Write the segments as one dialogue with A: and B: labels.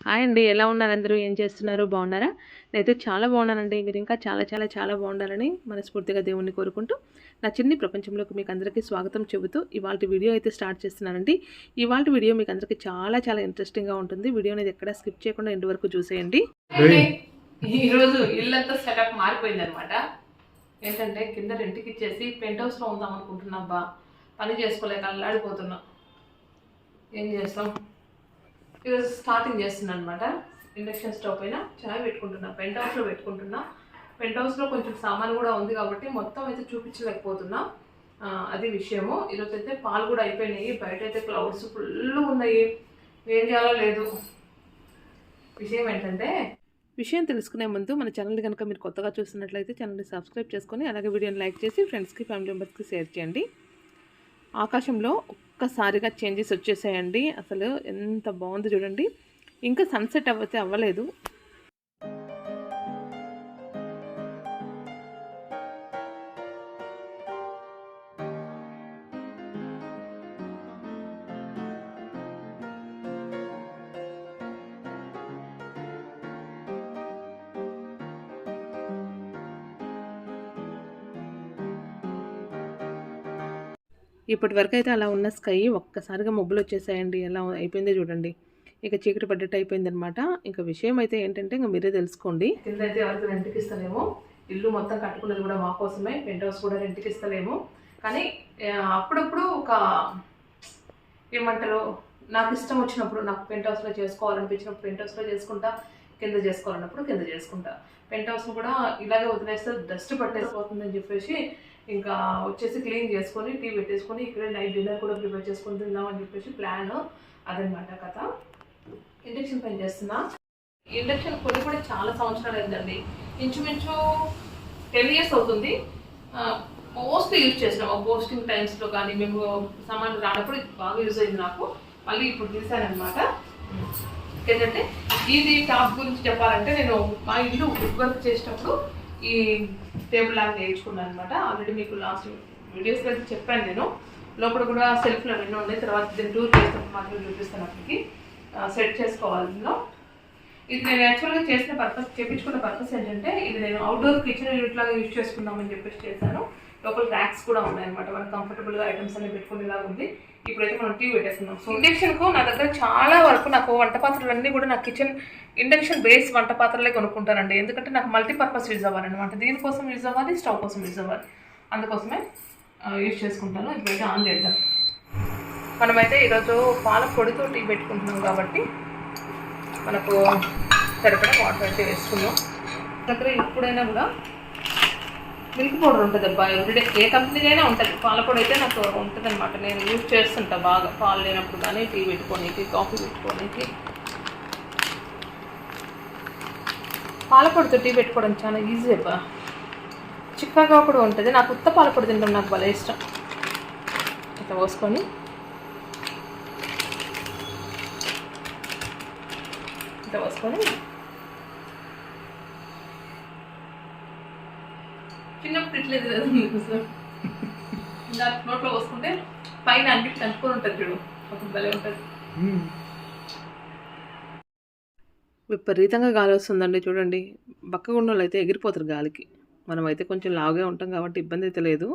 A: Hi అండి. ఎలా ఉన్నారు అందరూ? ఏం చేస్తున్నారు? బాగున్నారా? నేనైతే చాలా బాగున్నానండి. మీరు ఇంకా చాలా చాలా చాలా బాగుండాలని మనస్ఫూర్తిగా దేవుణ్ణి కోరుకుంటూ, నా చిన్ని ప్రపంచంలోకి మీకు అందరికీ స్వాగతం చెబుతూ ఇవాల్టి వీడియో అయితే స్టార్ట్ చేస్తున్నానండి. ఇవాల్టి వీడియో మీకు అందరికీ చాలా చాలా ఇంట్రెస్టింగ్‌గా ఉంటుంది. వీడియో అనేది ఎక్కడ స్కిప్ చేయకుండా ఎండ్ వరకు చూసేయండి. ఈరోజు ఇల్లంతా సెటప్ మారిపోయిందనమాట. ఏంటంటే కింద రెంట్‌కి ఇచ్చేసి పెంట్ హౌస్‌లో ఉందాం అనుకుంటున్నా. పని చేసుకోలేక అల్లాడిపోతున్నా. ఏం చేస్తాం? ఈరోజు స్టార్టింగ్ చేస్తున్నాను అనమాట. ఇండక్షన్ స్టవ్ పైన చాయ్ పెట్టుకుంటున్నా. పెంట్ హౌస్లో పెట్టుకుంటున్నా. పెంట్ హౌస్లో కొంచెం సామాన్ కూడా ఉంది కాబట్టి మొత్తం అయితే చూపించలేకపోతున్నా. అది విషయము. ఈరోజు అయితే పాలు కూడా అయిపోయినాయి. బయట అయితే క్లౌడ్స్ ఫుల్ ఉన్నాయి. ఏం చేయాలో లేదు. విషయం తెలుసుకునే ముందు మన ఛానల్ కనుక మీరు కొత్తగా చూస్తున్నట్లయితే ఛానల్ని సబ్స్క్రైబ్ చేసుకొని అలాగే వీడియోని లైక్ చేసి ఫ్రెండ్స్కి ఫ్యామిలీ మెంబర్స్కి షేర్ చేయండి. ఆకాశంలో ఒక్కసారిగా చేంజెస్ వచ్చేసాయండి. అసలు ఎంత బాగుంది చూడండి. ఇంకా సన్సెట్ అవ్వలేదు. ఇప్పటి వరకు అయితే అలా ఉన్న స్కై ఒక్కసారిగా మబ్బులు వచ్చేసాయండి. ఎలా అయిపోయిందో చూడండి. ఇక చీకటి పడ్డట్టు అయిపోయింది అనమాట. ఇంకా విషయం అయితే ఏంటంటే ఇంకా మీరే తెలుసుకోండి. కింద అయితే ఎవరికి రెంట్కి ఇస్తలేము. ఇల్లు మొత్తం కట్టుకున్నది కూడా మా కోసమే. పెంట్ హౌస్ కూడా రెంట్కి ఇస్తలేము. కానీ అప్పుడప్పుడు ఒక ఏమంటారు, నాకు ఇష్టం వచ్చినప్పుడు, నాకు పెంట్ హౌస్లో చేసుకోవాలనిపించినప్పుడు పెంట్ హౌస్లో చేసుకుంటా, కింద చేసుకోవాలన్నప్పుడు కింద చేసుకుంటా. పెంట్ హౌస్ను కూడా ఇలాగే వదిలేస్తే డస్ట్ పట్టేసిపోతుందని చెప్పేసి ఇంకా వచ్చేసి క్లీన్ చేసుకొని టీ పెట్టేసుకొని ఇక్కడే నైట్ డిన్నర్ కూడా ప్రిపేర్ చేసుకొని తిందామని చెప్పేసి ప్లాన్. అదనమాట కథ. ఇండక్షన్ పని చేస్తున్నా. ఇండక్షన్ కొని కూడా చాలా సంవత్సరాలు అయిందండి. ఇంచుమించు 10 years అవుతుంది. మోస్ట్లీ యూజ్ చేసినాము. పోస్టింగ్ టైమ్స్లో కానీ మేము సామాన్లు రానప్పుడు బాగా యూజ్ అయింది నాకు. మళ్ళీ ఇప్పుడు తీసానమాట. ఏంటంటే ఇది టాప్ గురించి చెప్పాలంటే, నేను మా ఇల్లు వుడ్ వర్క్ చేసేటప్పుడు ఈ టేబుల్ లాగా వేయించుకున్నాను అనమాట. ఆల్రెడీ మీకు లాస్ట్ వీడియోస్లో అయితే చెప్పాను. నేను లోపల కూడా సెల్ఫ్లో ఎన్నో ఉన్నాయి. తర్వాత దీన్ని టూర్ చేసినప్పుడు మాత్రం చూపిస్తాను. అప్పటికి సెట్ చేసుకోవాలి. ఇందులో ఇది నేను యాక్చువల్గా చేయించుకున్న పర్పస్ ఏంటంటే, ఇది నేను అవుట్డోర్ కిచెన్ యూనిట్ లాగా యూజ్ చేసుకుందామని చెప్పేసి చేశాను. లోపల ర్యాక్స్ కూడా ఉన్నాయన్నమాట. మనకు కంఫర్టబుల్గా ఐటమ్స్ అన్ని పెట్టుకునేలాగా ఉంది. ఇప్పుడైతే మనం టీ పెట్టేస్తున్నాం. సో ఇండక్షన్కు నా దగ్గర చాలా వరకు నాకు వంట పాత్రలన్నీ కూడా నా కిచెన్ ఇండక్షన్ బేస్ వంట పాత్రలే కొనుక్కుంటానండి. ఎందుకంటే నాకు మల్టీపర్పస్ యూజ్ అవ్వాలన్నమాట. దీనికోసం యూజ్ అవ్వాలి, స్టవ్ కోసం యూజ్ అవ్వాలి. అందుకోసమే యూజ్ చేసుకుంటాను. ఇప్పుడైతే ఆన్ చేద్దాం. మనమైతే ఈరోజు పాల పొడితో టీ పెట్టుకుంటున్నాం కాబట్టి మనకు సరిపడా వాటర్ అయితే వేసుకున్నాం. దగ్గర ఎప్పుడైనా కూడా మిల్క్ పౌడర్ ఉంటుంది అబ్బా. ఎవ్రీడే ఏ కంపెనీ అయినా ఉంటుంది. పాల పొడి అయితే నాకు ఉంటుంది అనమాట. నేను యూజ్ చేస్తుంటా బాగా. పాలు లేనప్పుడు కానీ టీ పెట్టుకోనికి, కాఫీ పెట్టుకోనికి. పాల పొడితో టీ పెట్టుకోవడం చాలా ఈజీ అబ్బా. చిక్కగా కూడా ఉంటుంది. నాకు ఉత్త పాల పొడి తినడం నాకు భలే ఇష్టం. ఇట్లా పోసుకొని చిన్నప్పుడు ఇట్లేదు కదా మీకు సార్. ఇంకా నోట్లో పోసుకుంటే పైన అన్ని కనుక్కొని ఉంటుంది చూడు, అప్పుడు భలే ఉంటుంది. విపరీతంగా గాలి వస్తుందండి చూడండి. బక్కగున్న వాళ్ళు అయితే ఎగిరిపోతారు గాలికి. మనమైతే కొంచెం లావుగా ఉంటాం కాబట్టి ఇబ్బంది అయితే లేదు.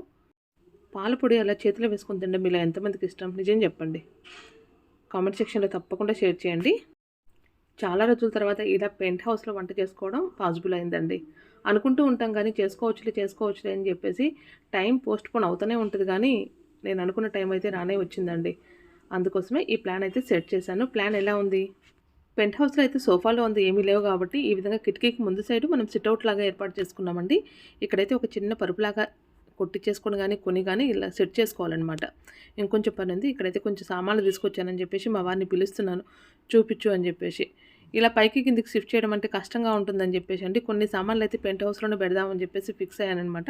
A: పాల పొడి అలా చేతిలో వేసుకొని తింటే మీలో ఎంతమందికి ఇష్టం నిజం చెప్పండి. కామెంట్ సెక్షన్లో తప్పకుండా షేర్ చేయండి. చాలా రోజుల తర్వాత ఇలా పెంట్ హౌస్లో వంట చేసుకోవడం పాసిబుల్ అయిందండి. అనుకుంటూ ఉంటాం కానీ చేసుకోవచ్చులే అని చెప్పేసి టైం పోస్ట్పోన్ అవుతూనే ఉంటుంది. కానీ నేను అనుకున్న టైం అయితే రానే వచ్చిందండి. అందుకోసమే ఈ ప్లాన్ అయితే సెట్ చేశాను. ప్లాన్ ఎలా ఉంది? పెంట్ హౌస్లో అయితే సోఫాలో ఉంది, ఏమీ లేవు కాబట్టి ఈ విధంగా కిటికీకి ముందు సైడు మనం సిట్అవుట్ లాగా ఏర్పాటు చేసుకున్నామండి. ఇక్కడైతే ఒక చిన్న పరుపులాగా కొట్టించేసుకొని కానీ ఇలా సెట్ చేసుకోవాలన్నమాట. ఇంకొంచెం పని ఉంది. ఇక్కడైతే కొంచెం సామాన్లు తీసుకొచ్చానని చెప్పేసి మా వారిని పిలుస్తున్నాను, చూపించు అని చెప్పేసి. ఇలా పైకి కిందికి షిఫ్ట్ చేయడం అంటే కష్టంగా ఉంటుందని చెప్పేసి అండి కొన్ని సామాన్లు అయితే పెంట్ హౌస్లోనే పెడదామని చెప్పేసి ఫిక్స్ అయ్యానమాట.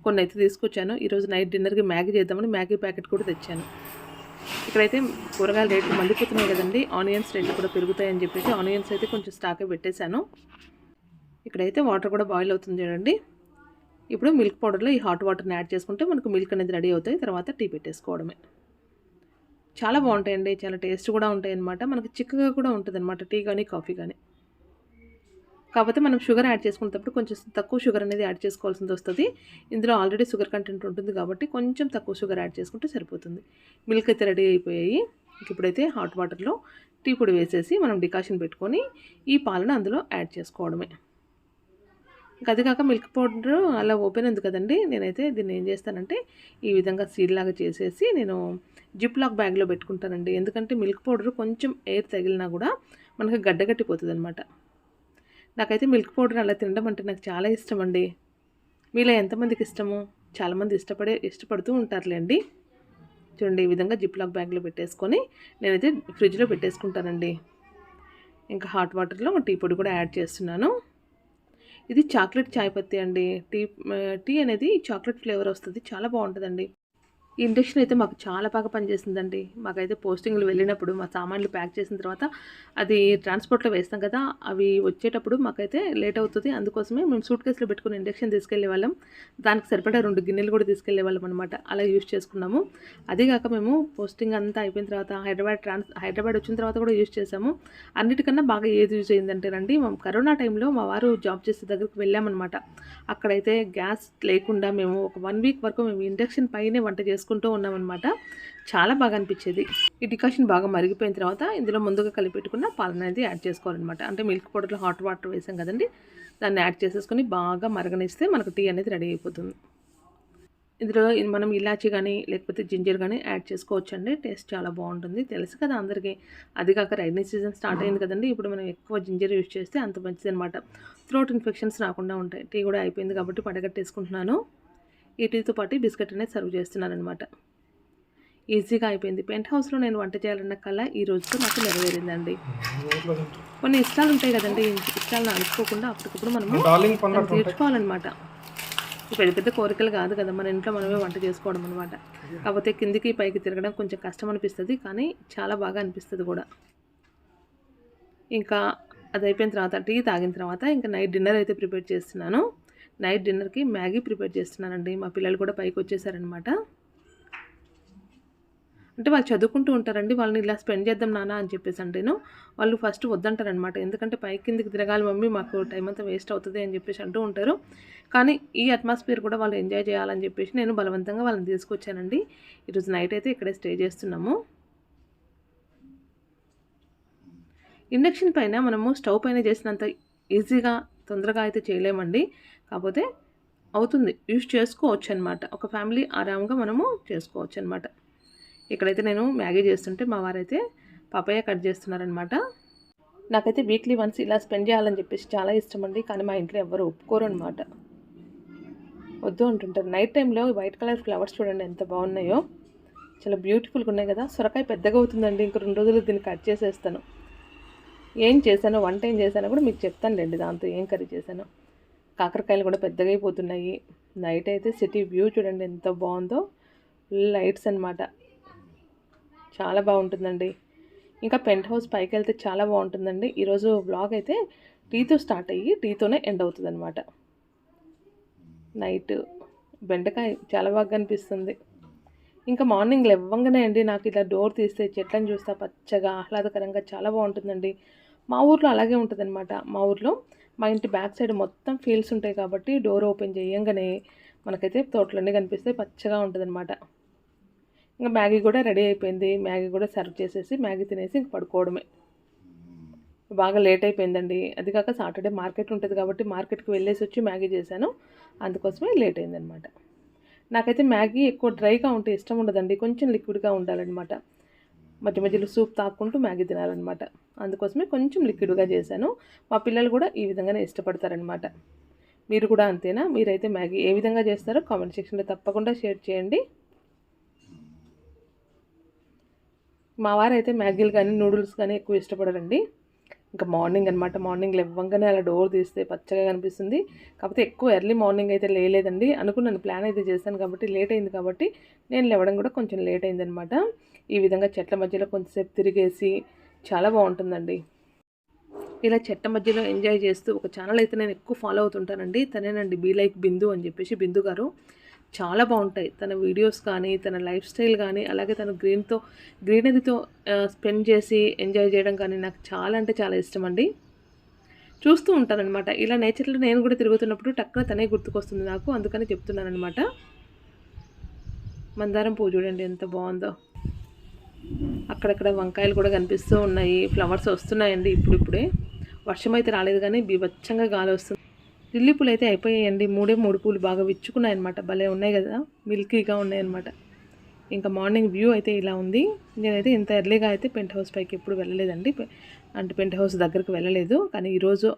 A: కొన్ని అయితే తీసుకొచ్చాను. ఈరోజు నైట్ డిన్నర్కి మ్యాగీ చేద్దామని మ్యాగీ ప్యాకెట్ కూడా తెచ్చాను. ఇక్కడైతే కూరగాయల రేట్లు మండిపోతున్నాయి కదండి. ఆనియన్స్ రేట్లు కూడా పెరుగుతాయని చెప్పేసి ఆనియన్స్ అయితే కొంచెం స్టాకే పెట్టేశాను. ఇక్కడైతే వాటర్ కూడా బాయిల్ అవుతుంది చూడండి. ఇప్పుడు మిల్క్ పౌడర్లో ఈ హాట్ వాటర్ని యాడ్ చేసుకుంటే మనకు మిల్క్ అనేది రెడీ అవుతాయి. తర్వాత టీ పెట్టేసుకోవడమే. చాలా బాగుంటాయండి, చాలా టేస్ట్ కూడా ఉంటాయన్నమాట. మనకి చిక్కగా కూడా ఉంటుందన్నమాట టీ కానీ కాఫీ కానీ. కాకపోతే మనం షుగర్ యాడ్ చేసుకునేటప్పుడు కొంచెం తక్కువ షుగర్ అనేది యాడ్ చేసుకోవాల్సింది వస్తుంది. ఇందులో ఆల్రెడీ షుగర్ కంటెంట్ ఉంటుంది కాబట్టి కొంచెం తక్కువ షుగర్ యాడ్ చేసుకుంటే సరిపోతుంది. మిల్క్ అయితే రెడీ అయిపోయాయి. ఇప్పుడైతే హాట్ వాటర్లో టీ పొడి వేసేసి మనం డికాషన్ పెట్టుకొని ఈ పాలను అందులో యాడ్ చేసుకోవడమే. అది కాక మిల్క్ పౌడర్ అలా ఓపెన్ ఉంది కదండి, నేనైతే దీన్ని ఏం చేస్తానంటే ఈ విధంగా సీల్ లాగా చేసేసి నేను జిప్ లాక్ బ్యాగ్లో పెట్టుకుంటానండి. ఎందుకంటే మిల్క్ పౌడర్ కొంచెం ఎయిర్ తగిలినా కూడా మనకు గడ్డగట్టిపోతుంది అనమాట. నాకైతే మిల్క్ పౌడర్ అలా తినడం అంటే నాకు చాలా ఇష్టం అండి. మీలో ఎంతమందికి ఇష్టము? చాలామంది ఇష్టపడుతూ ఉంటారులేండి. చూడండి, ఈ విధంగా జిప్ లాక్ బ్యాగ్లో పెట్టేసుకొని నేనైతే ఫ్రిడ్జ్లో పెట్టేసుకుంటానండి. ఇంకా హాట్ వాటర్లో టీ పొడి కూడా యాడ్ చేస్తున్నాను. ఇది చాక్లెట్ చాయ్ పత్తి అండి. టీ అనేది చాక్లెట్ ఫ్లేవర్ వస్తుంది, చాలా బాగుంటుందండి. ఈ ఇండక్షన్ అయితే మాకు చాలా బాగా పనిచేసిందండి. మాకైతే పోస్టింగ్లు వెళ్ళినప్పుడు మా సామాన్లు ప్యాక్ చేసిన తర్వాత అది ట్రాన్స్పోర్ట్లో వేస్తాం కదా, అవి వచ్చేటప్పుడు మాకైతే లేట్ అవుతుంది. అందుకోసమే మేము సూట్ కేసులో పెట్టుకుని ఇండక్షన్ తీసుకెళ్లే వాళ్ళం. దానికి సరిపడా 2 గిన్నెలు కూడా తీసుకెళ్లే వాళ్ళం అనమాట. అలా యూజ్ చేసుకున్నాము. అదేగాక మేము పోస్టింగ్ అంతా అయిపోయిన తర్వాత హైదరాబాద్ వచ్చిన తర్వాత కూడా యూజ్ చేసాము. అన్నిటికన్నా బాగా ఏది యూజ్ అయిందంటేనండి, మేము కరోనా టైంలో మా వారు జాబ్ చేసే దగ్గరికి వెళ్ళామన్నమాట. అక్కడైతే గ్యాస్ లేకుండా మేము ఒక 1 వీక్ వరకు మేము ఇండక్షన్ పైనే వంట చేసుకుంటూ ఉన్నామన్నమాట. చాలా బాగా అనిపించేది. ఈ డికాషన్ బాగా మరిగిపోయిన తర్వాత ఇందులో ముందుగా కలిపెట్టుకున్న పాలను అనేది యాడ్ చేసుకోవాలన్నమాట. అంటే మిల్క్ పౌడర్లో హాట్ వాటర్ వేసాం కదండి, దాన్ని యాడ్ చేసేసుకొని బాగా మరగనిస్తే మనకు టీ అనేది రెడీ అయిపోతుంది. ఇందులో మనం ఇలాచీ కానీ లేకపోతే జింజర్ కానీ యాడ్ చేసుకోవచ్చండి. టేస్ట్ చాలా బాగుంటుంది, తెలుసు కదా అందరికీ. అది కాక రైనీ సీజన్ స్టార్ట్ అయింది కదండి, ఇప్పుడు మనం ఎక్కువ జింజర్ యూజ్ చేస్తే అంత మంచిది అనమాట. థ్రోట్ ఇన్ఫెక్షన్స్ రాకుండా ఉంటాయి. టీ కూడా అయిపోయింది కాబట్టి పడగట్టేసుకుంటున్నాను. ఈ టీతో పాటు బిస్కెట్ అనేది సర్వ్ చేస్తున్నాను అనమాట. ఈజీగా అయిపోయింది. పెంట్ హౌస్లో నేను వంట చేయాలన్న కళ ఈ రోజుతో నాకు నెరవేరిందండి. కొన్ని ఇష్టాలు ఉంటాయి కదండి, ఇష్టాలను అలుచుకోకుండా అప్పటికప్పుడు మనం తీర్చుకోవాలన్నమాట. పెద్ద పెద్ద కోరికలు కాదు కదా, మన ఇంట్లో మనమే వంట చేసుకోవడం అనమాట. కాకపోతే కిందికి పైకి తిరగడం కొంచెం కష్టం అనిపిస్తుంది, కానీ చాలా బాగా అనిపిస్తుంది కూడా. ఇంకా అది అయిపోయిన తర్వాత టీ తాగిన తర్వాత ఇంకా నైట్ డిన్నర్ అయితే ప్రిపేర్ చేస్తున్నాను. నైట్ డిన్నర్కి మ్యాగీ ప్రిపేర్ చేస్తున్నానండి. మా పిల్లలు కూడా పైకి వచ్చేసారనమాట. అంటే వాళ్ళు చదువుకుంటూ ఉంటారండి. వాళ్ళని ఇలా స్పెండ్ చేద్దాం నాన్న అని చెప్పేసి అంటేను వాళ్ళు ఫస్ట్ వద్దంటారనమాట. ఎందుకంటే పైకి కిందికి తిరగాలి మమ్మీ, మాకు టైం అంతా వేస్ట్ అవుతుంది అని చెప్పేసి అంటూ ఉంటారు. కానీ ఈ అట్మాస్ఫియర్ కూడా వాళ్ళు ఎంజాయ్ చేయాలని చెప్పేసి నేను బలవంతంగా వాళ్ళని తీసుకొచ్చానండి. ఈరోజు నైట్ అయితే ఇక్కడే స్టే చేస్తున్నాము. ఇండక్షన్ పైన మనము స్టవ్ పైన చేసినంత ఈజీగా తొందరగా అయితే చేయలేమండి. కాకపోతే అవుతుంది, యూజ్ చేసుకోవచ్చు అనమాట. ఒక ఫ్యామిలీ ఆరాంగా మనము చేసుకోవచ్చు అనమాట. ఇక్కడైతే నేను మ్యాగీ చేస్తుంటే మా వారైతే పపాయ కట్ చేస్తున్నారనమాట. నాకైతే వీక్లీ వన్స్ ఇలా స్పెండ్ చేయాలని చెప్పేసి చాలా ఇష్టం అండి. కానీ మా ఇంట్లో ఎవరు ఒప్పుకోరు అనమాట, వద్దు అంటుంటారు. నైట్ టైంలో వైట్ కలర్ ఫ్లవర్స్ చూడండి ఎంత బాగున్నాయో, చాలా బ్యూటిఫుల్గా ఉన్నాయి కదా. సొరకాయ పెద్దగా అవుతుందండి, ఇంక 2 రోజులు దీన్ని కట్ చేసేస్తాను. ఏం చేశానో, వంట ఏం చేశానో కూడా మీకు చెప్తానులేండి. దాంతో ఏం కర్రీ చేశానో. కాకరకాయలు కూడా పెద్దగా అయిపోతున్నాయి. నైట్ అయితే సిటీ వ్యూ చూడండి ఎంత బాగుందో, ఫుల్ లైట్స్ అనమాట, చాలా బాగుంటుందండి. ఇంకా పెంట్ హౌస్ పైకి వెళ్తే చాలా బాగుంటుందండి. ఈరోజు వ్లాగ్ అయితే టీతో స్టార్ట్ అయ్యి టీతోనే ఎండ్ అవుతుంది అనమాట. నైట్ బెండకాయ చాలా బాగా అనిపిస్తుంది. ఇంకా మార్నింగ్ లేవగానే అండి నాకు ఇలా డోర్ తీస్తే చెట్లను చూస్తా పచ్చగా ఆహ్లాదకరంగా చాలా బాగుంటుందండి. మా ఊర్లో అలాగే ఉంటుందన్నమాట. మా ఊర్లో మా ఇంటి బ్యాక్ సైడ్ మొత్తం ఫీల్డ్స్ ఉంటాయి కాబట్టి డోర్ ఓపెన్ చేయంగానే మనకైతే తోటలన్నీ కనిపిస్తాయి, పచ్చగా ఉంటుందన్నమాట. ఇంకా మ్యాగీ కూడా రెడీ అయిపోయింది. మ్యాగీ కూడా సర్వ్ చేసేసి మ్యాగీ తినేసి ఇంక పడుకోవడమే. బాగా లేట్ అయిపోయిందండి. అది కాక సాటర్డే మార్కెట్ ఉంటుంది కాబట్టి మార్కెట్కి వెళ్ళేసి వచ్చి మ్యాగీ చేశాను, అందుకోసమే లేట్ అయిందనమాట. నాకైతే మ్యాగీ ఎక్కువ డ్రైగా ఉంటే ఇష్టం ఉండదండి, కొంచెం లిక్విడ్గా ఉండాలన్నమాట. మధ్య మధ్యలో సూప్ తాక్కుంటూ మ్యాగీ తినాలన్నమాట. అందుకోసమే కొంచెం లిక్విడ్గా చేశాను. మా పిల్లలు కూడా ఈ విధంగానే ఇష్టపడతారనమాట. మీరు కూడా అంతేనా? మీరైతే మ్యాగీ ఏ విధంగా చేస్తారో కామెంట్ సెక్షన్లో తప్పకుండా షేర్ చేయండి. మా వారైతే మ్యాగీలు కానీ నూడిల్స్ కానీ ఎక్కువ ఇష్టపడరండి. ఇంకా మార్నింగ్ అనమాట, మార్నింగ్ లేవగానే అలా డోర్ తీస్తే పచ్చగా కనిపిస్తుంది. కాకపోతే ఎక్కువ ఎర్లీ మార్నింగ్ అయితే లేదండి. అనుకున్నాను, ప్లాన్ అయితే చేశాను కాబట్టి లేట్ అయింది కాబట్టి నేను లేవడం కూడా కొంచెం లేట్ అయిందనమాట. ఈ విధంగా చెట్ల మధ్యలో కొంచెంసేపు తిరిగేసి చాలా బాగుంటుందండి. ఇలా చెట్ల మధ్యలో ఎంజాయ్ చేస్తూ ఒక ఛానల్ అయితే నేను ఎక్కువ ఫాలో అవుతుంటానండి. తనేనండి బీ లైక్ బిందు అని చెప్పేసి, బిందు గారు. చాలా బాగుంటాయి. తన వీడియోస్ కానీ, తన లైఫ్ స్టైల్ కానీ, అలాగే తను గ్రీనరీతో స్పెండ్ చేసి ఎంజాయ్ చేయడం కానీ నాకు చాలా అంటే చాలా ఇష్టం అండి. చూస్తూ ఉంటానన్నమాట. ఇలా నేచర్‌లో నేను కూడా తిరుగుతున్నప్పుడు టక్కున తనే గుర్తుకొస్తుంది నాకు. అందుకని చెప్తున్నానన్నమాట. మందారం పువ్వు చూడండి ఎంత బాగుందో. అక్కడక్కడ వంకాయలు కూడా కనిపిస్తూ ఉన్నాయి. ఫ్లవర్స్ వస్తున్నాయండి ఇప్పుడిప్పుడే. వర్షం అయితే రాలేదు కానీ బీభత్సంగా గాలి వస్తుంది. లిల్లీ పూలు అయితే అయిపోయాయండి. 3 పూలు బాగా విచ్చుకున్నాయన్నమాట. భలే ఉన్నాయి కదా, మిల్కీగా ఉన్నాయన్నమాట. ఇంకా మార్నింగ్ వ్యూ అయితే ఇలా ఉంది. నేనైతే ఇంత ఎర్లీగా అయితే పెంట్ హౌస్ పైకి ఎప్పుడు వెళ్ళలేదండి. అంటే పెంట్ హౌస్ దగ్గరికి వెళ్ళలేదు. కానీ ఈరోజు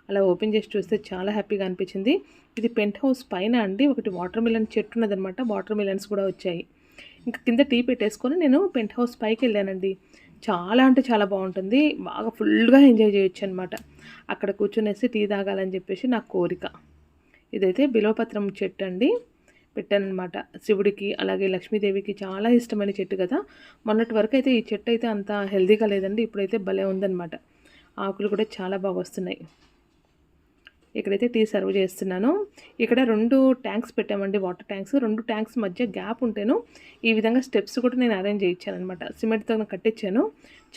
A: అలా ఓపెన్ చేసి చూస్తే చాలా హ్యాపీగా అనిపించింది. ఇది పెంట్ హౌస్ పైన అండి ఒకటి వాటర్ మిలన్ చెట్టు ఉన్నదనమాట. వాటర్ మిలన్స్ కూడా వచ్చాయి. ఇంకా కింద టీ పెట్టేసుకొని నేను పెంట్ హౌస్ పైకి వెళ్ళానండి. చాలా అంటే చాలా బాగుంటుంది. బాగా ఫుల్గా ఎంజాయ్ చేయొచ్చు అనమాట. అక్కడ కూర్చొనేసి టీ తాగాలని చెప్పేసి నా కోరిక. ఇదైతే బిల్వపత్రం చెట్టు అండి, పెట్టానమాట. శివుడికి అలాగే లక్ష్మీదేవికి చాలా ఇష్టమైన చెట్టు కదా. మొన్నటి వరకు అయితే ఈ చెట్టు అయితే అంత హెల్తీగా లేదండి. ఇప్పుడైతే భలే ఉందన్నమాట. ఆకులు కూడా చాలా బాగా వస్తున్నాయి. ఇక్కడైతే టీ సర్వ్ చేస్తున్నాను. ఇక్కడ 2 ట్యాంక్స్ పెట్టామండి, వాటర్ ట్యాంక్స్. 2 ట్యాంక్స్ మధ్య గ్యాప్ ఉంటేను ఈ విధంగా స్టెప్స్ కూడా నేను అరేంజ్ చేయించానమాట. సిమెంట్తో కట్టించాను.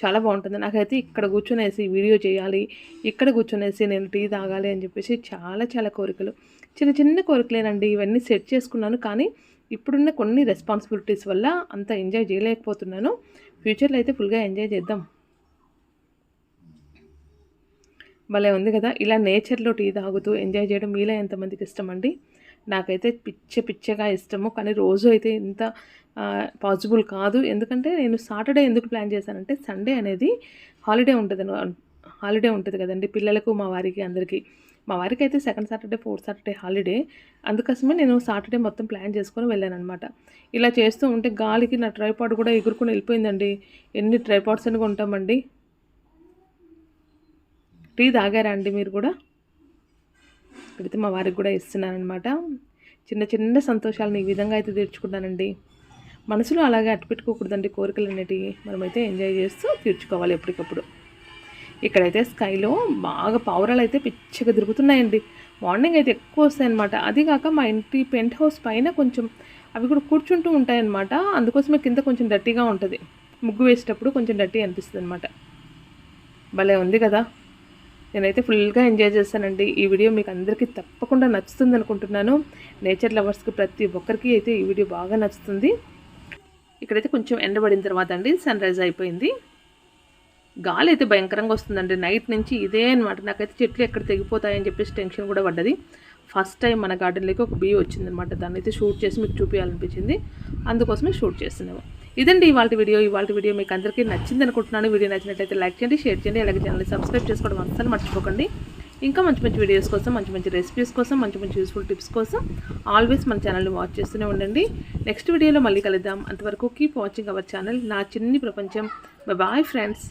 A: చాలా బాగుంటుంది. నాకైతే ఇక్కడ కూర్చొనేసి వీడియో చేయాలి, ఇక్కడ కూర్చొనేసి నేను టీ తాగాలి అని చెప్పేసి చాలా చాలా కోరికలు. చిన్న చిన్న కోరికలేనండి ఇవన్నీ సెట్ చేసుకున్నాను. కానీ ఇప్పుడున్న కొన్ని రెస్పాన్సిబిలిటీస్ వల్ల అంత ఎంజాయ్ చేయలేకపోతున్నాను. ఫ్యూచర్లో అయితే ఫుల్గా ఎంజాయ్ చేద్దాం. భలే ఉంది కదా. ఇలా నేచర్లో టీ తాగుతూ ఎంజాయ్ చేయడం మీలో ఎంతమందికి ఇష్టం అండి? నాకైతే పిచ్చగా ఇష్టము. కానీ రోజు అయితే ఇంత పాసిబుల్ కాదు. ఎందుకంటే నేను సాటర్డే ఎందుకు ప్లాన్ చేశానంటే సండే అనేది హాలిడే ఉంటుంది కదండి పిల్లలకు, మా వారికి, అందరికీ. మా వారికి అయితే second Saturday, fourth Saturday holiday. అందుకోసమే నేను సాటర్డే మొత్తం ప్లాన్ చేసుకొని వెళ్ళానమాట. ఇలా చేస్తూ ఉంటే గాలికి నా ట్రైపాడ్ కూడా ఎగురుకొని వెళ్ళిపోయిందండి. ఎన్ని ట్రైపాడ్స్ అని కొంటామండి. టీ తాగారా అండి మీరు కూడా? ఇక్కడైతే మా వారికి కూడా ఇస్తున్నానమాట. చిన్న చిన్న సంతోషాలను ఈ విధంగా అయితే తీర్చుకుంటానండి. మనసులో అలాగే అట్టుపెట్టుకోకూడదండి కోరికలు అనేటివి. మనమైతే ఎంజాయ్ చేస్తూ తీర్చుకోవాలి ఎప్పటికప్పుడు. ఇక్కడైతే స్కైలో బాగా పావురాలు అయితే పిచ్చగా తిరుగుతున్నాయండి. మార్నింగ్ అయితే ఎక్కువ వస్తాయన్నమాట. అది కాక మా ఇంటి పెంట్ హౌస్ పైన కొంచెం అవి కూడా కూర్చుంటూ ఉంటాయన్నమాట. అందుకోసమే కింద కొంచెం డర్టీగా ఉంటుంది. ముగ్గు వేసేటప్పుడు కొంచెం డర్టీ అనిపిస్తుంది అనమాట. భలే ఉంది కదా. నేనైతే ఫుల్గా ఎంజాయ్ చేశానండి. ఈ వీడియో మీకు అందరికీ తప్పకుండా నచ్చుతుంది అనుకుంటున్నాను. నేచర్ లవర్స్కి ప్రతి ఒక్కరికి అయితే ఈ వీడియో బాగా నచ్చుతుంది. ఇక్కడైతే కొంచెం ఎండబడిన తర్వాత అండి సన్ రైజ్ అయిపోయింది. గాలి అయితే భయంకరంగా వస్తుందండి నైట్ నుంచి. ఇదే అనమాట. నాకైతే చెట్లు ఎక్కడ తెగిపోతాయని చెప్పేసి టెన్షన్ కూడా పడ్డది. ఫస్ట్ టైం మన గార్డెన్లోకి ఒక బీ వచ్చిందనమాట. దాన్ని అయితే షూట్ చేసి మీకు చూపించాలనిపించింది. అందుకోసమే షూట్ చేస్తున్నాము. ఇదండి ఇవాళ వీడియో మీకు అందరికీ నచ్చింది అనుకుంటున్నాను. వీడియో నచ్చినట్లయితే లైక్ చేయండి, షేర్ చేయండి, అలాగే ఛానల్ని సబ్స్క్రైబ్ చేసుకోవడం అస్సలు మర్చిపోకండి. ఇంకా మంచి వీడియోస్ కోసం, మంచి రెసిపీస్ కోసం, మంచి యూస్ఫుల్ టిప్స్ కోసం ఆల్వేస్ మన ఛానల్ని వాచ్ చేస్తూనే ఉండండి. నెక్స్ట్ వీడియోలో మళ్ళీ కలుద్దాం. అంతవరకు కీప్ వాచింగ్ అవర్ ఛానల్, నా చిన్ని ప్రపంచం. Bye friends.